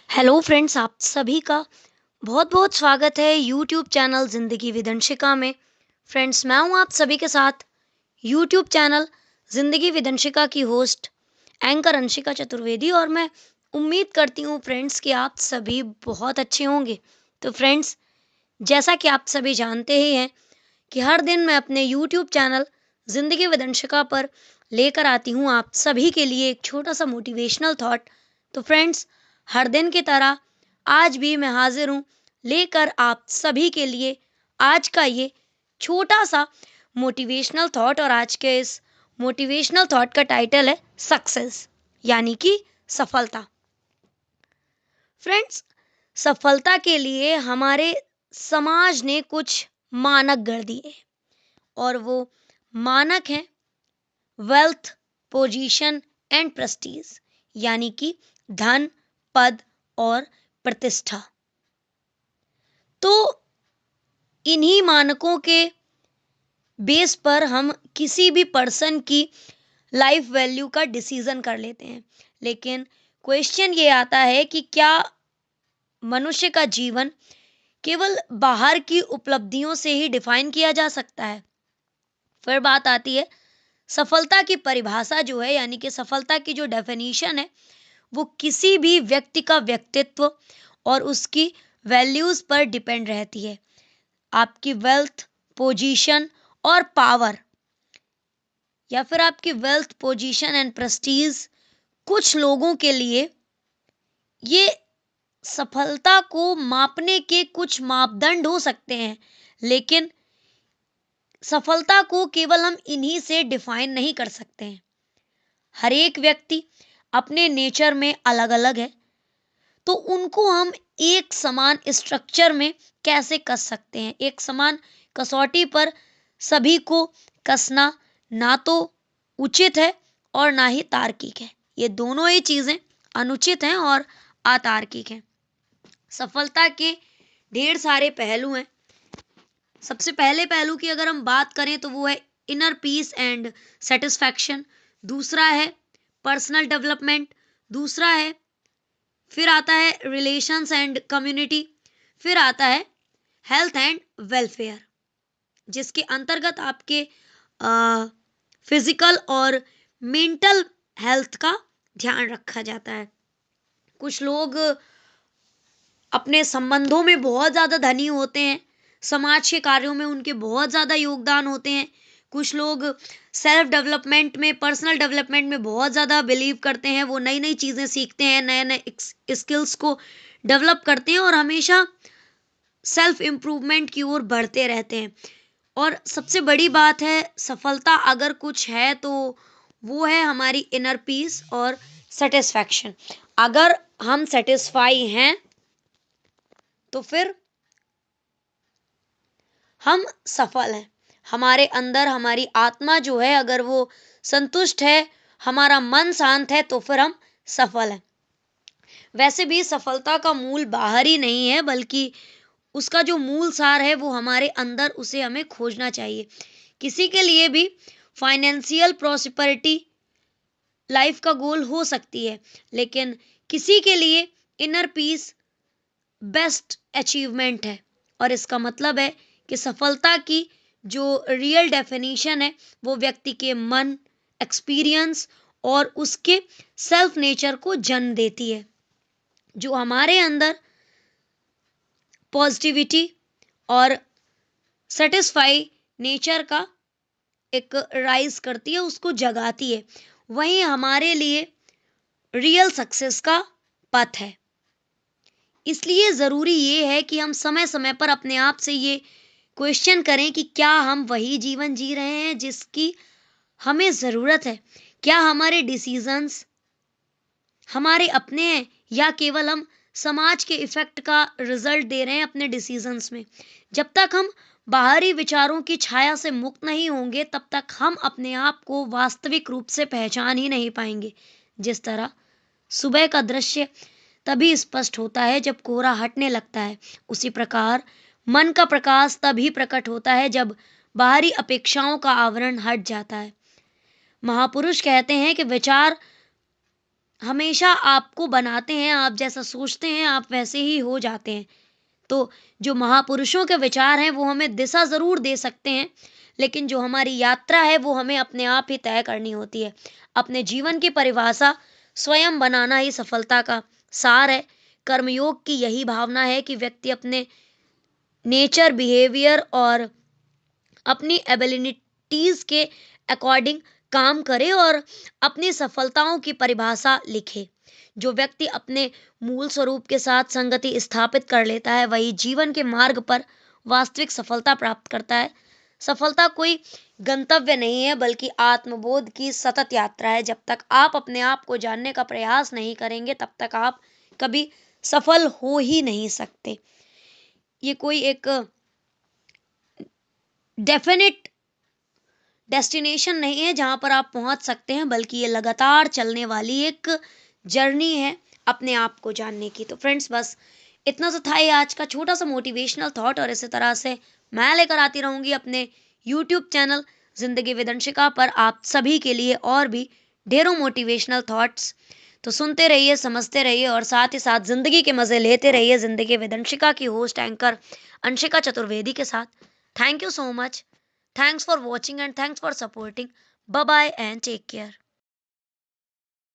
Hello friends, आप सभी का बहुत बहुत स्वागत है यूट्यूब चैनल ज़िंदगी विद अंशिका में। फ्रेंड्स, मैं हूं आप सभी के साथ यूट्यूब चैनल ज़िंदगी विद अंशिका की होस्ट एंकर अंशिका चतुर्वेदी। और मैं उम्मीद करती हूं फ्रेंड्स कि आप सभी बहुत अच्छे होंगे। तो फ्रेंड्स, जैसा कि आप सभी जानते ही हैं कि हर दिन मैं अपने यूट्यूब चैनल ज़िंदगी विद अंशिका पर लेकर आती हूँ आप सभी के लिए एक छोटा सा मोटिवेशनल थॉट। तो फ्रेंड्स, हर दिन की तरह आज भी मैं हाजिर हूँ लेकर आप सभी के लिए आज का ये छोटा सा मोटिवेशनल थॉट। और आज के इस मोटिवेशनल थॉट का टाइटल है सक्सेस, यानी कि सफलता। फ्रेंड्स, सफलता के लिए हमारे समाज ने कुछ मानक गढ़ दिए हैं, और वो मानक हैं वेल्थ, पोजीशन एंड प्रेस्टीज, यानी कि धन, पद और प्रतिष्ठा। तो इन्हीं मानकों के बेस पर हम किसी भी पर्सन की लाइफ वैल्यू का डिसीजन कर लेते हैं। लेकिन क्वेश्चन ये आता है कि क्या मनुष्य का जीवन केवल बाहर की उपलब्धियों से ही डिफाइन किया जा सकता है? फिर बात आती है सफलता की परिभाषा जो है, यानी कि सफलता की जो डेफिनेशन है, वो किसी भी व्यक्ति का व्यक्तित्व और उसकी वैल्यूज पर डिपेंड रहती है। आपकी वेल्थ, पोजीशन और पावर, या फिर आपकी वेल्थ, पोजीशन एंड प्रेस्टीज, कुछ लोगों के लिए ये सफलता को मापने के कुछ मापदंड हो सकते हैं। लेकिन सफलता को केवल हम इन्हीं से डिफाइन नहीं कर सकते हैं। हर एक व्यक्ति अपने नेचर में अलग अलग है, तो उनको हम एक समान स्ट्रक्चर में कैसे कस सकते हैं? एक समान कसौटी पर सभी को कसना ना तो उचित है और ना ही तार्किक है। ये दोनों ही चीजें अनुचित हैं और अतार्किक हैं। सफलता के ढेर सारे पहलू हैं। सबसे पहले पहलू की अगर हम बात करें तो वो है इनर पीस एंड सेटिस्फैक्शन। दूसरा है पर्सनल डेवलपमेंट। दूसरा है, फिर आता है रिलेशंस एंड कम्युनिटी। फिर आता है हेल्थ एंड वेलफेयर, जिसके अंतर्गत आपके फिजिकल और मेंटल हेल्थ का ध्यान रखा जाता है। कुछ लोग अपने संबंधों में बहुत ज्यादा धनी होते हैं, समाज के कार्यों में उनके बहुत ज्यादा योगदान होते हैं। कुछ लोग सेल्फ डेवलपमेंट में, पर्सनल डेवलपमेंट में बहुत ज्यादा बिलीव करते हैं। वो नई नई चीजें सीखते हैं, नए नए स्किल्स को डेवलप करते हैं और हमेशा सेल्फ इम्प्रूवमेंट की ओर बढ़ते रहते हैं। और सबसे बड़ी बात है, सफलता अगर कुछ है तो वो है हमारी इनर पीस और सेटिस्फैक्शन। अगर हम सेटिस्फाई हैं तो फिर हम सफल हैं। हमारे अंदर हमारी आत्मा जो है, अगर वो संतुष्ट है, हमारा मन शांत है, तो फिर हम सफल हैं। वैसे भी सफलता का मूल बाहर ही नहीं है, बल्कि उसका जो मूल सार है वो हमारे अंदर, उसे हमें खोजना चाहिए। किसी के लिए भी फाइनेंशियल प्रॉस्पेरिटी लाइफ का गोल हो सकती है, लेकिन किसी के लिए इनर पीस बेस्ट अचीवमेंट है। और इसका मतलब है कि सफलता की जो रियल डेफिनेशन है वो व्यक्ति के मन, एक्सपीरियंस और उसके सेल्फ नेचर को जन्म देती है, जो हमारे अंदर पॉजिटिविटी और सेटिस्फाई नेचर का एक राइज करती है, उसको जगाती है। वही हमारे लिए रियल सक्सेस का पथ है। इसलिए ज़रूरी ये है कि हम समय समय पर अपने आप से ये क्वेश्चन करें कि क्या हम वही जीवन जी रहे हैं जिसकी हमें ज़रूरत है? क्या हमारे डिसीजंस हमारे अपने हैं, या केवल हम समाज के इफेक्ट का रिजल्ट दे रहे हैं अपने डिसीजंस में? जब तक हम बाहरी विचारों की छाया से मुक्त नहीं होंगे, तब तक हम अपने आप को वास्तविक रूप से पहचान ही नहीं पाएंगे। जिस तरह सुबह का दृश्य तभी स्पष्ट होता है जब कोहरा हटने लगता है, उसी प्रकार मन का प्रकाश तभी प्रकट होता है जब बाहरी अपेक्षाओं का आवरण हट जाता है। महापुरुष कहते हैं कि विचार हमेशा आपको बनाते हैं, आप जैसा सोचते हैं आप वैसे ही हो जाते हैं। तो जो महापुरुषों के विचार हैं वो हमें दिशा ज़रूर दे सकते हैं, लेकिन जो हमारी यात्रा है वो हमें अपने आप ही तय करनी होती है। अपने जीवन की परिभाषा स्वयं बनाना ही सफलता का सार है। कर्मयोग की यही भावना है कि व्यक्ति अपने नेचर, बिहेवियर और अपनी एबिलिटीज के अकॉर्डिंग काम करे और अपनी सफलताओं की परिभाषा लिखे। जो व्यक्ति अपने मूल स्वरूप के साथ संगति स्थापित कर लेता है वही जीवन के मार्ग पर वास्तविक सफलता प्राप्त करता है। सफलता कोई गंतव्य नहीं है बल्कि आत्मबोध की सतत यात्रा है। जब तक आप अपने आप को जानने का प्रयास नहीं करेंगे तब तक आप कभी सफल हो ही नहीं सकते। ये कोई एक डेफिनेट डेस्टिनेशन नहीं है जहां पर आप पहुंच सकते हैं, बल्कि ये लगातार चलने वाली एक जर्नी है अपने आप को जानने की। तो फ्रेंड्स, बस इतना सा था ये आज का छोटा सा मोटिवेशनल थॉट, और इसी तरह से मैं लेकर आती रहूंगी अपने यूट्यूब चैनल जिंदगी विदंशिका पर आप सभी के लिए और भी ढेरों मोटिवेशनल थॉट्स। तो सुनते रहिए, समझते रहिए और साथ ही साथ जिंदगी के मजे लेते रहिए जिंदगी विदंशिका की होस्ट एंकर अंशिका चतुर्वेदी के साथ। Thank you so much. Thanks for watching and thanks for supporting. Bye bye and take care.